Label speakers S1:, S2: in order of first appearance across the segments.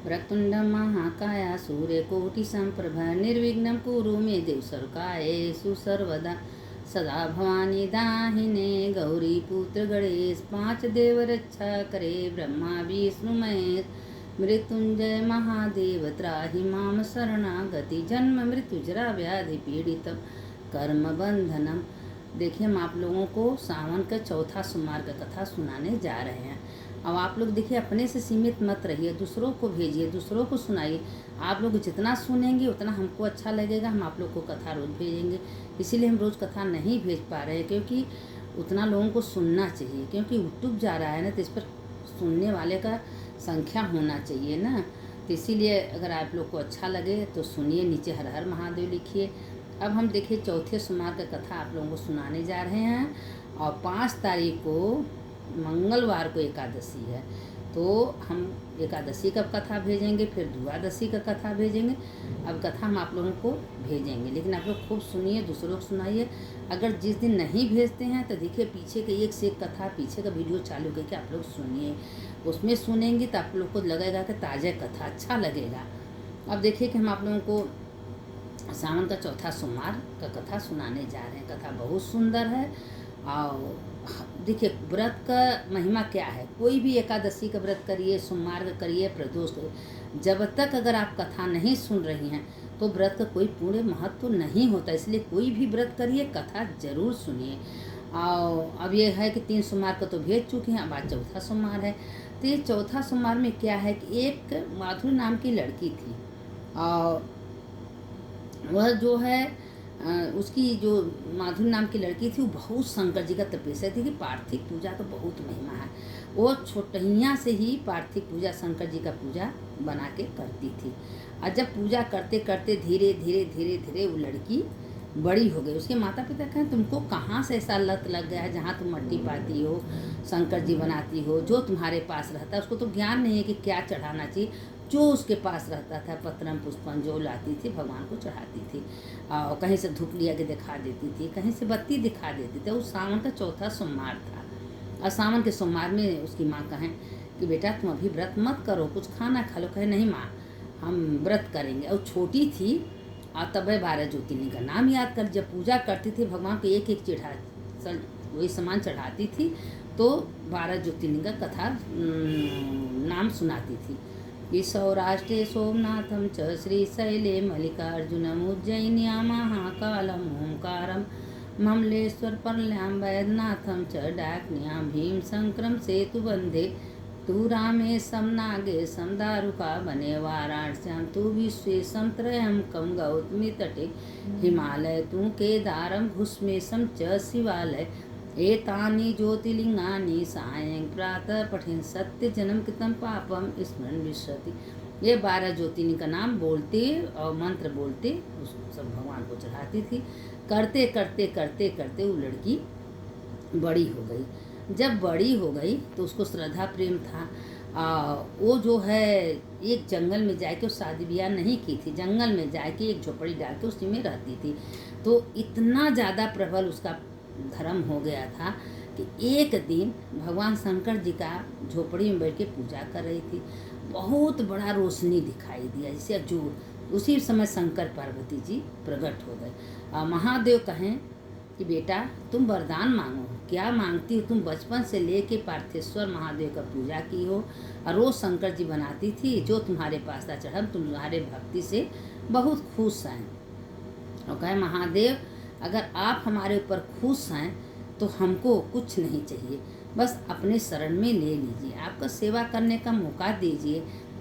S1: वक्रतुंड महाकाया सूर्यकोटि संप्रभा निर्विघ्नं कुरु मे देव सर्वकार्येषु सर्वदा सदा भवानी दाहिने गौरी पुत्र गणेश पांच देव रक्षा करे ब्रह्मा विष्णु महेश मृत्युंजय महादेव त्राहि माम शरणागति जन्म मृत्यु जरा व्याधि पीड़ित कर्म बंधनम। देखिए, हम आप लोगों को सावन का चौथा सोमवार का कथा सुनाने जा रहे हैं। अब आप लोग देखिए, अपने से सीमित मत रहिए, दूसरों को भेजिए, दूसरों को सुनाइए। आप लोग जितना सुनेंगे उतना हमको अच्छा लगेगा। हम आप लोग को कथा रोज़ भेजेंगे। इसीलिए हम रोज़ कथा नहीं भेज पा रहे हैं, क्योंकि उतना लोगों को सुनना चाहिए, क्योंकि यूट्यूब जा रहा है ना, तो इस पर सुनने वाले का संख्या होना चाहिए ना। तो इसीलिए अगर आप लोग को अच्छा लगे तो सुनिए, नीचे हर हर महादेव लिखिए। अब हम देखिए चौथे सोमवार का कथा आप लोगों को सुनाने जा रहे हैं। और 5 तारीख को मंगलवार को एकादशी है, तो हम एकादशी का कथा भेजेंगे, फिर द्वादशी का कथा भेजेंगे। अब कथा हम आप लोगों को भेजेंगे, लेकिन आप लोग खूब सुनिए, दूसरों को सुनाइए। अगर जिस दिन नहीं भेजते हैं तो देखिए, पीछे के एक से एक कथा, पीछे का वीडियो चालू करके आप लोग सुनिए। उसमें सुनेंगे तो आप लोग को लगेगा कि ताज़ा कथा, अच्छा लगेगा। अब देखिए कि हम आप लोगों को सावन का चौथा सोमवार का कथा सुनाने जा रहे हैं। कथा बहुत सुंदर है। और देखिए, व्रत का महिमा क्या है। कोई भी एकादशी का व्रत करिए, सोमवार का करिए, प्रदोष करिए, जब तक अगर आप कथा नहीं सुन रही हैं तो व्रत का कोई पूर्ण महत्व नहीं होता। इसलिए कोई भी व्रत करिए, कथा जरूर सुनिए। और अब ये है कि 3 सोमवार को तो भेज चुके हैं, अब आज चौथा सोमवार है। तो ये चौथा सोमवार में क्या है कि एक माधुरी नाम की लड़की थी, और वह जो है उसकी जो माधुरी नाम की लड़की थी, वो बहुत शंकर जी का तपस्या थी कि पार्थिव पूजा तो बहुत महिमा है। वो छोटहिया से ही पार्थिव पूजा, शंकर जी का पूजा बना के करती थी। और जब पूजा करते करते धीरे धीरे धीरे धीरे वो लड़की बड़ी हो गई। उसके माता पिता कहें, तुमको कहाँ से ऐसा लत लग गया है, जहाँ तुम मट्टी पाती हो, शंकर जी बनाती हो, जो तुम्हारे पास रहता है। उसको तो ज्ञान नहीं है कि क्या चढ़ाना चाहिए। जो उसके पास रहता था, पत्रम पुष्पम जो लाती थी, भगवान को चढ़ाती थी। और कहीं से धूप लिया के दिखा देती थी, कहीं से बत्ती दिखा देती थी। उस सावन का चौथा सोमवार था। और सावन के सोमवार में उसकी माँ कहें कि बेटा तुम अभी व्रत मत करो, कुछ खाना खा लो। कहे नहीं माँ, हम व्रत करेंगे। और छोटी थी, और तब 12 ज्योतिर्लिंग का नाम याद कर, जब पूजा करती थी भगवान को एक एक वही सामान चढ़ाती थी, तो 12 ज्योतिर्लिंग का कथा नाम सुनाती थी। कि सौराष्ट्रे सोमनाथम च श्रीशैले मल्लिकार्जुनम उज्जयिन्यां महाकालम ओंकारम ममलेश्वर परल्यां वैद्यनाथम च डाक्न्यां भीमशंकरम सेतुबंधे तू रामेशम नागेशम दारुका वने वाराणस्यां तू विश्वेशम त्रयंबकम गौतमी तटे हिमालय तू केदारम घुष्मेशम च शिवालय एतानि ज्योतिर्लिंगानि सायं प्रातः पठेन सत्य जन्म कृतं पापम स्मरण विश्रति। ये 12 ज्योतिर्लिंग का नाम बोलते और मंत्र बोलते उस सब भगवान को चढ़ाती थी। करते करते करते करते वो लड़की बड़ी हो गई। जब बड़ी हो गई तो उसको श्रद्धा प्रेम था। वो जो है एक जंगल में जाके शादी ब्याह नहीं की थी, जंगल में जाके एक झोपड़ी डाल के उसी में रहती थी। तो इतना ज़्यादा प्रबल उसका धर्म हो गया था कि एक दिन भगवान शंकर जी का झोपड़ी में बैठ के पूजा कर रही थी। बहुत बड़ा रोशनी दिखाई दिया, जैसे जो उसी समय शंकर पार्वती जी प्रकट हो गए। महादेव कहें कि बेटा तुम वरदान मांगो, क्या मांगती हो। तुम बचपन से लेके पार्थेश्वर महादेव का पूजा की हो और रोज शंकर जी बनाती थी, जो तुम्हारे पास था चढ़ा, तुम्हारे भक्ति से बहुत खुश हैं। और कहे महादेव, अगर आप हमारे ऊपर खुश हैं तो हमको कुछ नहीं चाहिए, बस अपने शरण में ले लीजिए, आपका सेवा करने का मौका दीजिए।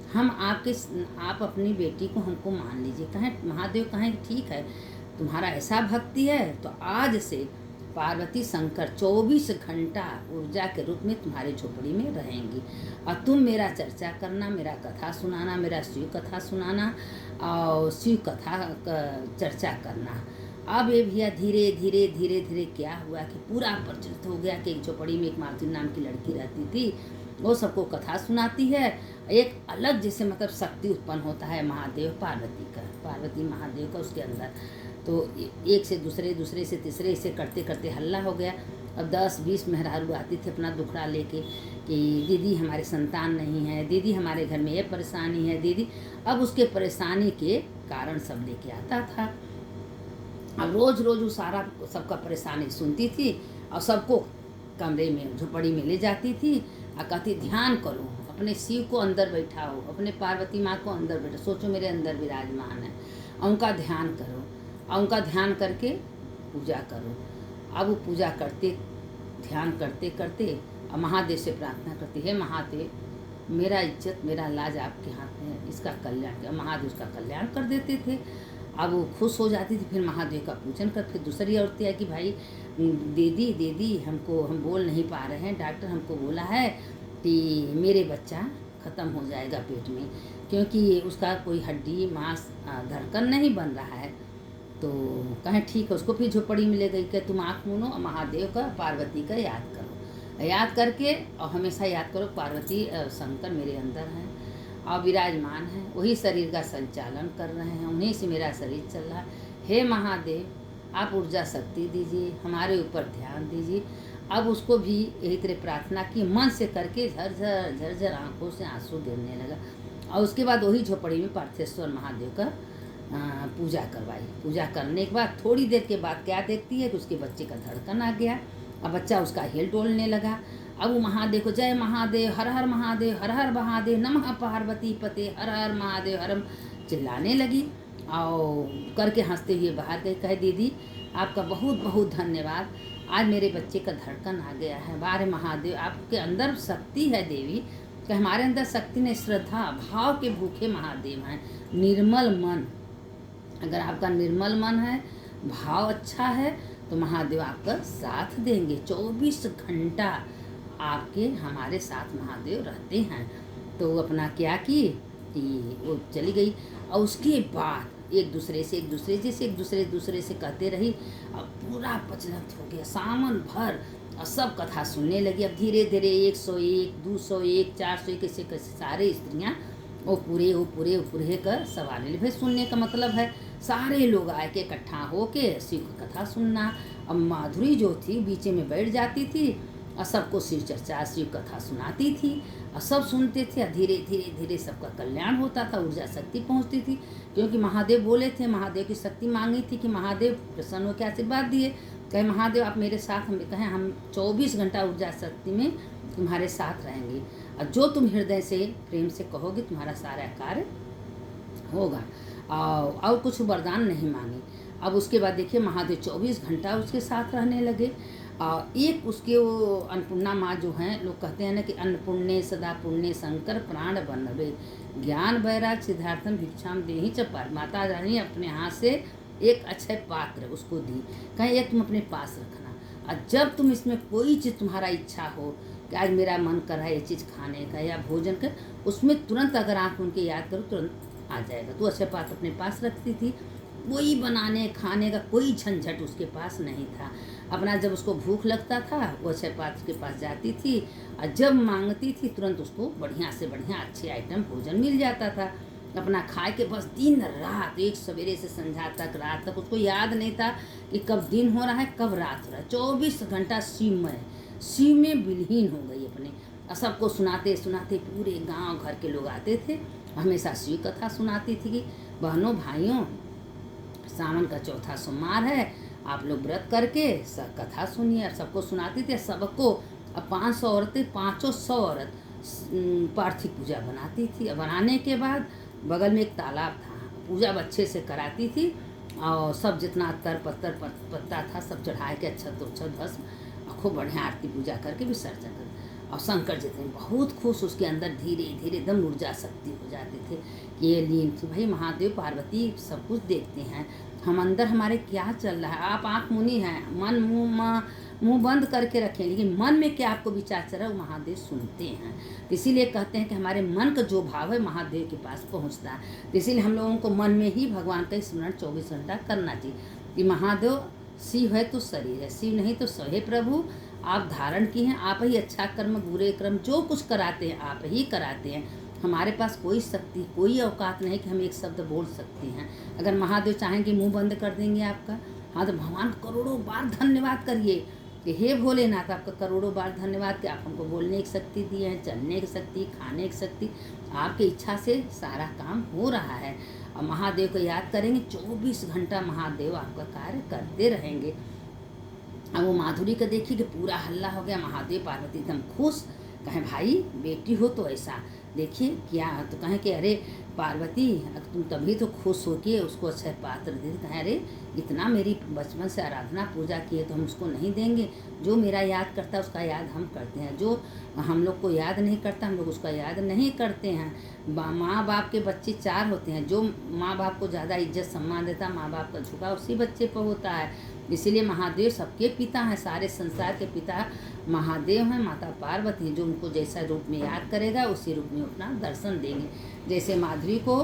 S1: आप अपनी बेटी को हमको मान लीजिए। कहें महादेव कहें ठीक है, तुम्हारा ऐसा भक्ति है तो आज से पार्वती शंकर 24 घंटा ऊर्जा के रूप में तुम्हारे झोपड़ी में रहेंगी, और तुम मेरा चर्चा करना, मेरा कथा सुनाना, मेरा शिव कथा सुनाना और शिव कथा चर्चा करना। अब ये भैया धीरे धीरे धीरे धीरे क्या हुआ कि पूरा प्रचलित हो गया कि एक झोपड़ी में एक माधुरी नाम की लड़की रहती थी, वो सबको कथा सुनाती है। एक अलग जैसे मतलब शक्ति उत्पन्न होता है महादेव पार्वती महादेव का उसके अंदर। तो एक से दूसरे, दूसरे से तीसरे, इसे करते करते हल्ला हो गया। अब 10-20 मेहरारू आती थी अपना दुखड़ा लेके कि दीदी हमारे संतान नहीं है, दीदी हमारे घर में ये परेशानी है, दीदी। अब उसके परेशानी के कारण सब लेके आता था। अब रोज़ रोज़ वो सारा सबका परेशानी सुनती थी और सबको कमरे में झोपड़ी में ले जाती थी और कहती ध्यान करो, अपने शिव को अंदर बैठाओ, अपने पार्वती माँ को अंदर बैठो, सोचो मेरे अंदर विराजमान है, और उनका ध्यान करो और उनका ध्यान करके पूजा करो। अब वो पूजा करते, ध्यान करते करते और महादेव से प्रार्थना करती है, महादेव मेरा इज्जत मेरा लाज आपके हाथ में है, इसका कल्याण कर। महादेव उसका कल्याण कर देते थे। अब वो खुश हो जाती थी। फिर महादेव का पूजन कर, फिर दूसरी औरतें है कि भाई दीदी दीदी हमको, हम बोल नहीं पा रहे हैं, डॉक्टर हमको बोला है कि मेरे बच्चा ख़त्म हो जाएगा पेट में, क्योंकि उसका कोई हड्डी मांस धड़कन नहीं बन रहा है। तो कहें ठीक है, उसको फिर झोपड़ी में ले गई कि तुम आँख मूनो और महादेव का पार्वती का याद करो, याद करके और हमेशा याद करो पार्वती शंकर मेरे अंदर हैं और विराजमान है, वही शरीर का संचालन कर रहे हैं, उन्हीं से मेरा शरीर चल रहा है। हे महादेव आप ऊर्जा शक्ति दीजिए, हमारे ऊपर ध्यान दीजिए। अब उसको भी यही तरह प्रार्थना की, मन से करके झरझर झरझर आंखों से आंसू गिरने लगा। और उसके बाद वही झोपड़ी में पार्थेश्वर महादेव का पूजा करवाई। पूजा करने के बाद थोड़ी देर के बाद क्या देखती है कि उसके बच्चे का धड़कन आ गया और बच्चा उसका हिल डोलने लगा। अब वो महादेव को जय महादेव, हर हर महादेव, हर हर महादेव, नमः पार्वती पते, हर हर महादेव, हरम चिल्लाने लगी और करके हंसते हुए बाहर गई। कहे दीदी आपका बहुत बहुत धन्यवाद, आज मेरे बच्चे का धड़कन आ गया है। बारे महादेव आपके अंदर शक्ति है देवी, कि हमारे अंदर शक्ति ने, श्रद्धा भाव के भूखे महादेव हैं। निर्मल मन, अगर आपका निर्मल मन है, भाव अच्छा है तो महादेव आपका साथ देंगे। 24 घंटा आपके हमारे साथ महादेव रहते हैं। तो अपना क्या की कि वो चली गई और उसके बाद एक दूसरे से कहते रही और पूरा प्रचलित हो गया सावन भर और सब कथा सुनने लगी। अब धीरे धीरे 101, 201, 401 कैसे कैसे सारे स्त्रियाँ वो पूरे कर सवाल ले। भाई सुनने का मतलब है सारे लोग आए के इकट्ठा होके शिव कथा सुनना। अब माधुरी जो थी बीच में बैठ जाती थी और सबको शिव चर्चा शिव कथा सुनाती थी और सब सुनते थे और धीरे धीरे धीरे सबका कल्याण होता था, ऊर्जा शक्ति पहुंचती थी। क्योंकि महादेव बोले थे, महादेव की शक्ति मांगी थी कि महादेव प्रसन्न होकर आशीर्वाद दिए। कहे महादेव आप मेरे साथ, हम कहें हम 24 घंटा ऊर्जा शक्ति में तुम्हारे साथ रहेंगे और जो तुम हृदय से प्रेम से कहोगे तुम्हारा सारा कार्य होगा। और कुछ वरदान नहीं मांगे। अब उसके बाद देखिए महादेव 24 घंटा उसके साथ रहने लगे। एक उसके वो अन्नपूर्णा माँ जो हैं, लोग कहते हैं ना कि अन्नपूर्णे सदा पुण्य शंकर प्राण बनवे, ज्ञान वैराग सिद्धार्थम भिक्षाम देहि च पार। माता रानी अपने हाथ से एक अक्षय पात्र उसको दी, कहें ये तुम अपने पास रखना और जब तुम इसमें कोई चीज़ तुम्हारा इच्छा हो कि आज मेरा मन कर रहा है ये चीज़ खाने का या भोजन का, उसमें तुरंत अगर आँख उनके याद करो तुरंत आ जाएगा। तो अक्षय पात्र अपने पास रखती थी। कोई बनाने खाने का कोई झंझट उसके पास नहीं था। अपना जब उसको भूख लगता था वो अक्षय पात्र के पास जाती थी और जब मांगती थी तुरंत उसको बढ़िया से बढ़िया अच्छे आइटम भोजन मिल जाता था। अपना खाए के बस दिन रात, एक सवेरे से संध्या तक रात तक उसको याद नहीं था कि कब दिन हो रहा है कब रात हो रहा है। 24 घंटा शिव में विलीन हो गई अपने। और सबको सुनाते सुनाते पूरे गांव घर के लोग आते थे, हमेशा शिव कथा सुनाती थी कि बहनों भाइयों सावन का चौथा सोमवार है, आप लोग व्रत करके सब कथा सुनिए। और सबको सुनाती थी सबको। अब 500 औरतें 500 औरत पार्थिव पूजा बनाती थी। बनाने के बाद बगल में एक तालाब था, पूजा अच्छे से कराती थी और सब जितना अत्तर पत्तर पत्ता था सब चढ़ा के अच्छत उच्छत भस्म खूब बढ़िया आरती पूजा करके विसर्जन कर। और शंकर जी थे बहुत खुश, उसके अंदर धीरे धीरे एकदम ऊर्जा शक्ति हो जाते थे कि ये लीन थी। भाई महादेव पार्वती सब कुछ देखते हैं, हम अंदर हमारे क्या चल रहा है। आप आँख मुनी हैं, मन मुंह बंद करके रखें, लेकिन मन में क्या आपको विचार चल रहा है वो महादेव सुनते हैं। तो इसीलिए कहते हैं कि हमारे मन का जो भाव है महादेव के पास पहुंचता है। तो इसीलिए हम लोगों को मन में ही भगवान का स्मरण 24 घंटा करना चाहिए कि महादेव शिव है तो शरीर है, शिव नहीं तो सहे प्रभु आप धारण की हैं, आप ही अच्छा कर्म बुरे कर्म जो कुछ कराते हैं आप ही कराते हैं। हमारे पास कोई शक्ति कोई औकात नहीं कि हम एक शब्द बोल सकते हैं। अगर महादेव चाहेंगे मुंह बंद कर देंगे आपका, हाँ तो भगवान करोड़ों बार धन्यवाद करिए कि हे भोलेनाथ, आपका करोड़ों बार धन्यवाद कि आप हमको बोलने की शक्ति दिए हैं, चलने की शक्ति, खाने की शक्ति। आपकी इच्छा से सारा काम हो रहा है। और महादेव को याद करेंगे, 24 घंटा महादेव आपका कार्य करते रहेंगे। अब वो माधुरी का देखिए कि पूरा हल्ला हो गया, महादेव पार्वती एकदम खुश। कहें भाई बेटी हो तो ऐसा देखिए क्या, तो कहें कि अरे पार्वती तुम तभी तो खुश हो के उसको अच्छा पात्र दे। कहें अरे इतना मेरी बचपन से आराधना पूजा की है तो हम उसको नहीं देंगे? जो मेरा याद करता है उसका याद हम करते हैं, जो हम लोग को याद नहीं करता हम लोग उसका याद नहीं करते हैं। माँ बाप के बच्चे 4 होते हैं, जो माँ बाप को ज़्यादा इज्जत सम्मान देता, माँ बाप का झुकाव उसी बच्चे पर होता है। इसीलिए महादेव सबके पिता हैं, सारे संसार के पिता महादेव हैं, माता पार्वती, जो उनको जैसा रूप में याद करेगा उसी रूप में अपना दर्शन देंगे। जैसे माधुरी को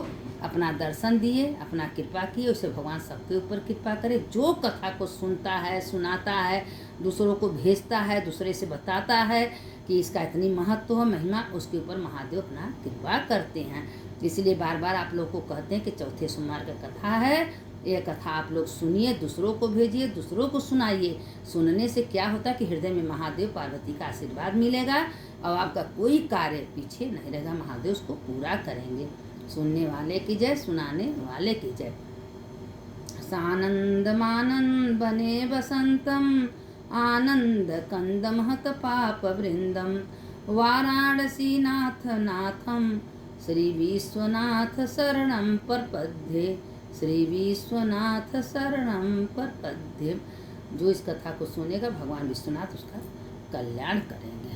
S1: अपना दर्शन दिए, अपना कृपा किए, उसे भगवान सबके ऊपर कृपा करे। जो कथा को सुनता है, सुनाता है, दूसरों को भेजता है, दूसरे से बताता है कि इसका इतनी महत्व है, महिमा, उसके ऊपर महादेव अपना कृपा करते हैं। इसलिए बार बार आप लोग को कहते हैं कि चौथे सोमवार का कथा है, ये कथा आप लोग सुनिए, दूसरों को भेजिए, दूसरों को सुनाइए। सुनने से क्या होता है कि हृदय में महादेव पार्वती का आशीर्वाद मिलेगा और आपका कोई कार्य पीछे नहीं रहेगा, महादेव उसको पूरा करेंगे। सुनने वाले की जय, सुनाने वाले की जय। सानंदमानंद बने बसंतम, आनंद कंद महत पाप वृंदम, वाराणसी नाथ नाथम, श्री विश्वनाथ शरणम प्रपद्ये, श्री विश्वनाथ शरणम प्रपद्ये। जो इस कथा को सुनेगा भगवान विश्वनाथ उसका कल्याण करेंगे।